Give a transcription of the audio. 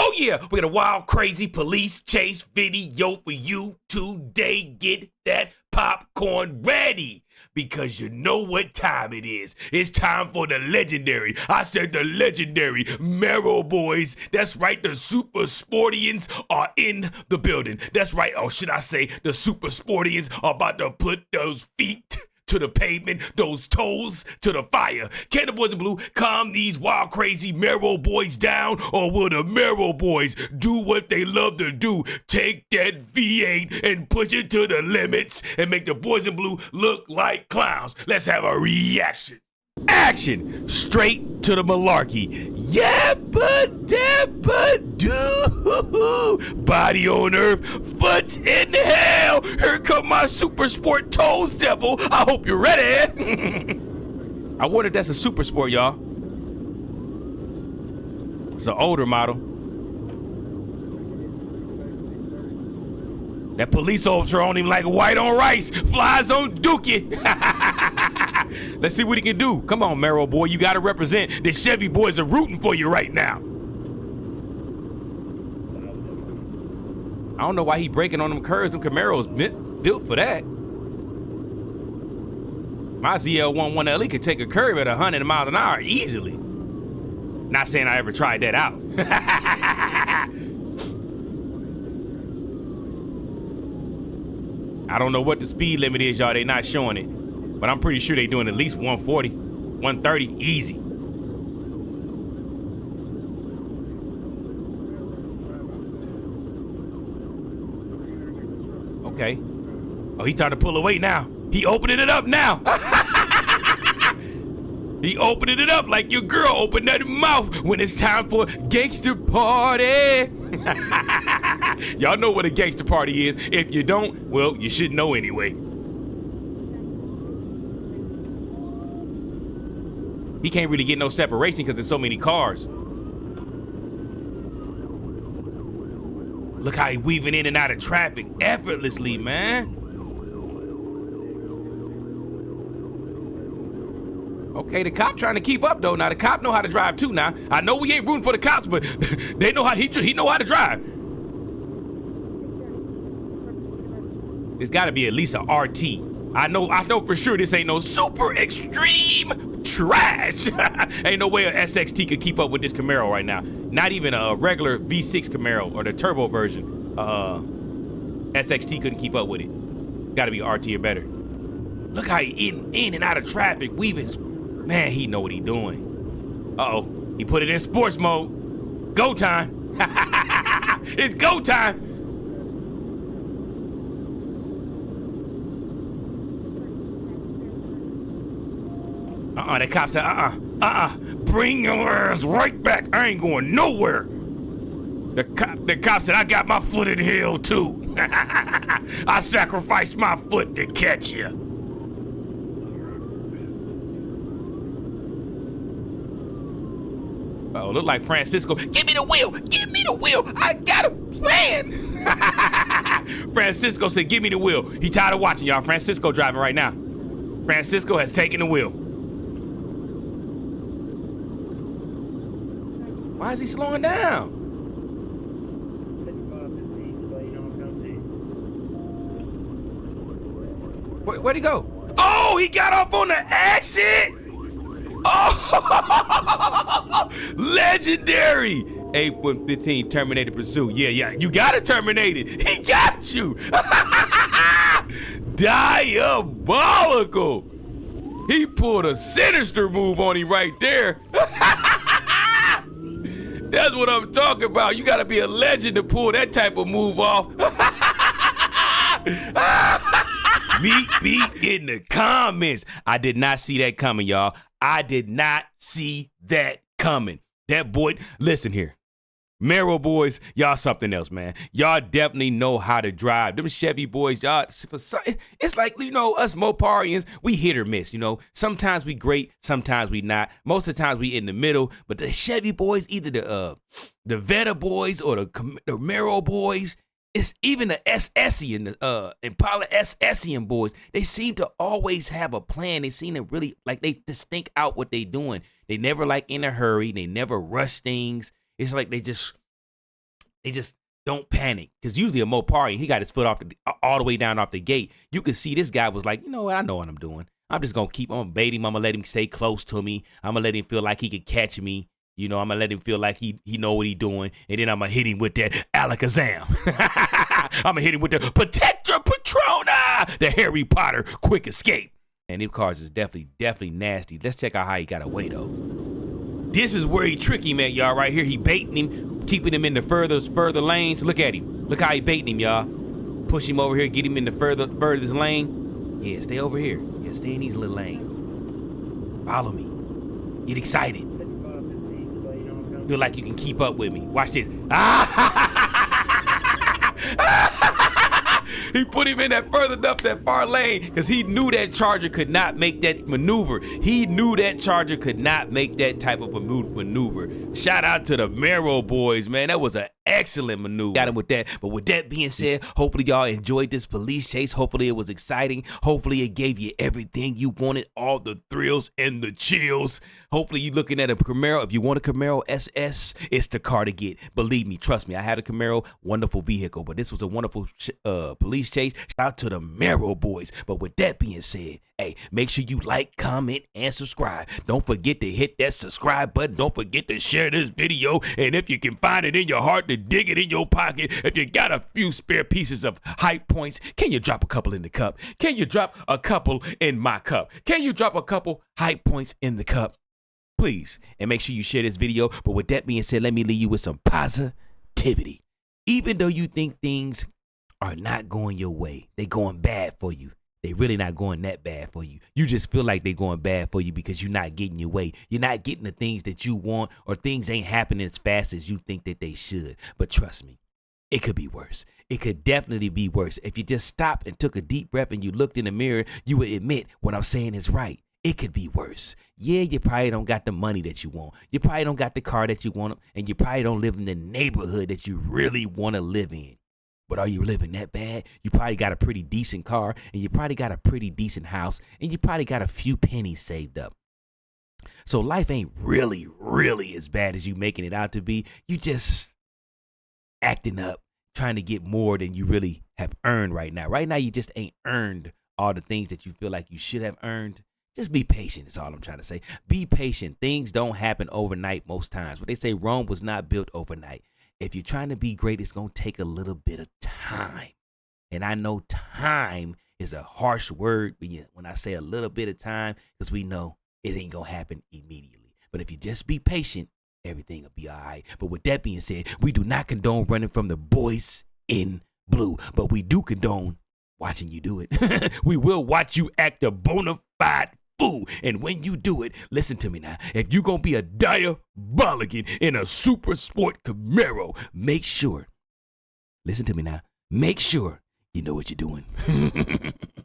Oh yeah, we got a wild, crazy police chase video for you today. Get that popcorn ready, because you know what time it is. It's time for the legendary, I said the legendary Mero Boys. That's right, the Super Sportians are in the building. That's right, or should I say the Super Sportians are about to put those feet to the pavement, those toes to the fire. Can the boys in blue calm these wild, crazy Mero Boys down, or will the Mero Boys do what they love to do? Take that V8 and push it to the limits and make the boys in blue look like clowns. Let's have a reaction. Action! Straight to the malarkey. Yabba dabba doo. Body on earth, foot in hell. Here come my super sport toes, devil. I hope you're ready. I wonder if that's a super sport, y'all. It's an older model. That police officer on him like white on rice. Flies on Dookie. Let's see what he can do. Come on, Mero boy. You got to represent. The Chevy boys are rooting for you right now. I don't know why he breaking on them curves. Them Camaros built for that. My ZL11LE could take a curve at 100 miles an hour easily. Not saying I ever tried that out. I don't know what the speed limit is, y'all. They not showing it. But I'm pretty sure they doing at least 140, 130, easy. Okay. Oh, he starting to pull away now. He opening it up now. He opening it up like your girl opened that mouth when it's time for gangster party. Y'all know what a gangster party is. If you don't, well, you should know anyway. He can't really get no separation because there's so many cars. Look how he weaving in and out of traffic effortlessly, man. Okay, the cop trying to keep up though. Now the cop know how to drive too. Now I know we ain't rooting for the cops, but they know how he know how to drive. It's got to be at least an RT. I know for sure this ain't no super extreme trash. Ain't no way an SXT could keep up with this Camaro right now. Not even a regular V6 Camaro or the turbo version. SXT couldn't keep up with it. Got to be RT or better. Look how he in and out of traffic, weaving. Man, he know what he doing. Uh-oh, he put it in sports mode. Go time. It's go time. The cop said, bring your ass right back. I ain't going nowhere. The cop said, I got my foot in hell too. I sacrificed my foot to catch you. Oh, look like Francisco. Give me the wheel. Give me the wheel. I got a plan. Francisco said, give me the wheel. He tired of watching, y'all. Francisco driving right now. Francisco has taken the wheel. Why is he slowing down? Where'd he go? Oh, he got off on the exit. Oh, legendary. 8.15 terminated pursuit. Yeah, you gotta terminate it. He got you. Diabolical. He pulled a sinister move on him right there. That's what I'm talking about. You gotta be a legend to pull that type of move off. Meet me in the comments. I did not see that coming, y'all. I did not see that coming. That boy, listen here. Mero boys, y'all something else, man. Y'all definitely know how to drive. Them Chevy boys, y'all, it's like, you know, us Moparians, we hit or miss, you know. Sometimes we great, sometimes we not. Most of the times we in the middle. But the Chevy boys, either the Veta boys or the Mero boys, it's even the SSE and the Impala SSE boys. They seem to always have a plan. They seem to really, like, they just think out what they doing. They never like in a hurry. They never rush things. It's like they just They just don't panic. Because usually a Mopari, he got his foot all the way down off the gate. You could see this guy was like, you know what? I know what I'm doing. I'm just going to I'm going to bait him. I'm going to let him stay close to me. I'm going to let him feel like he could catch me. You know, I'm going to let him feel like he know what he doing. And then I'm going to hit him with that Alakazam. I'm going to hit him with the Protector Patrona, the Harry Potter quick escape. And them cars is definitely nasty. Let's check out how he got away, though. This is where he tricky, man, y'all. Right here, he baiting him, keeping him in the further lanes. Look at him. Look how he baiting him, y'all. Push him over here, get him in the furthest lane. Yeah, stay over here. Yeah, stay in these little lanes. Follow me. Get excited. Feel like you can keep up with me. Watch this. He put him in that far lane because he knew that Charger could not make that maneuver. He knew that Charger could not make that type of maneuver. Shout out to the Camaro boys, man. That was an excellent maneuver. Got him with that. But with that being said, hopefully y'all enjoyed this police chase. Hopefully it was exciting. Hopefully it gave you everything you wanted, all the thrills and the chills. Hopefully you're looking at a Camaro. If you want a Camaro SS, it's the car to get. Believe me, trust me, I had a Camaro, wonderful vehicle. But this was a wonderful police chase. Shout out to the Camaro boys. But with that being said, hey, make sure you like, comment, and subscribe. Don't forget to hit that subscribe button. Don't forget to share this video. And if you can find it in your heart to dig it in your pocket, if you got a few spare pieces of hype points, can you drop a couple in the cup? Can you drop a couple in my cup? Can you drop a couple hype points in the cup? Please. And make sure you share this video. But with that being said, let me leave you with some positivity. Even though you think things are not going your way, they going bad for you. They really not going that bad for you. You just feel like they going bad for you because you're not getting your way. You're not getting the things that you want, or things ain't happening as fast as you think that they should. But trust me, it could be worse. It could definitely be worse. If you just stopped and took a deep breath and you looked in the mirror, you would admit what I'm saying is right. It could be worse. Yeah, you probably don't got the money that you want. You probably don't got the car that you want, and you probably don't live in the neighborhood that you really want to live in. But are you living that bad? You probably got a pretty decent car, and you probably got a pretty decent house, and you probably got a few pennies saved up. So life ain't really as bad as you making it out to be. You just acting up, trying to get more than you really have earned right now. Right now, you just ain't earned all the things that you feel like you should have earned. Just be patient is all I'm trying to say. Be patient. Things don't happen overnight most times. But they say Rome was not built overnight. If you're trying to be great, it's going to take a little bit of time. And I know time is a harsh word when I say a little bit of time, because we know it ain't going to happen immediately. But if you just be patient, everything will be all right. But with that being said, we do not condone running from the boys in blue, but we do condone watching you do it. We will watch you act a bona fide fool. And when you do it, listen to me now. If you're going to be a diabolican in a super sport Camaro, make sure, listen to me now, make sure you know what you're doing.